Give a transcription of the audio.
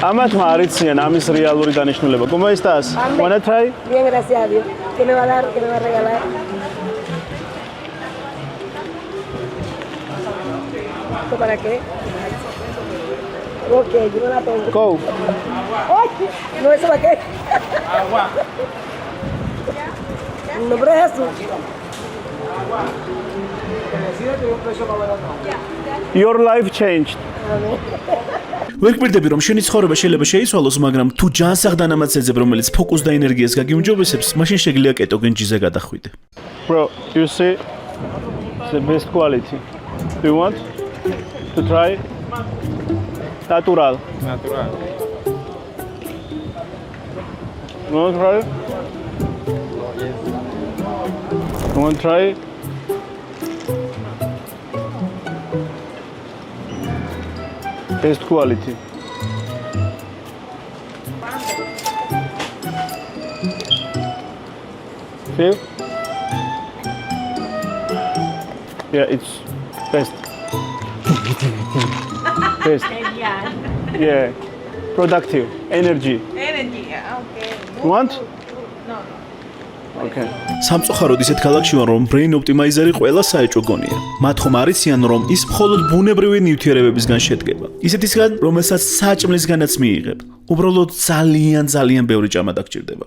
Amatma aricien, amis realuri danishnuleba. ¿Cómo estás? Wanna try? Bien, gracias a Dios. ¿Qué me va a dar? ¿Qué me va a regalar? ¿Esto para qué? Ok, yo no la tengo. Go. ¡Ay! No, ¿eso para qué? Agua. En nombre de Jesús. Your life changed. ვერ გვირდები რომ შენი ცხოვრება შეიძლება შეიცვალოს, მაგრამ თუ ჯანსაღ დანამატსეძებ, რომელიც ფოკუსს და ენერგიას გაგიმჯობესებს, მაშინ შეგიძლია კეტოგენჯიზე გადახვიდე. Bro, you see the best quality. Do you want to try? Natural. Natural. You want to try? You want to try? Best quality. Feel? Yeah, it's best. Best. Yeah. Productive. Energy. Energy, okay. You want? No. Okay. სამწუხაროდ ისეთ ქალაქში ვარ, რომ brain optimizer-ი ყველა საეჭვო გონია. მათ ხომ არიციან, რომ ის მხოლოდ ბუნებრივი ნივთიერებებისგან შედგება. ისეთისგან, რომელსაც საჭმლისგანაც მიიღებ. უბრალოდ ძალიან ბევრი ჭამა დაგჭირდება.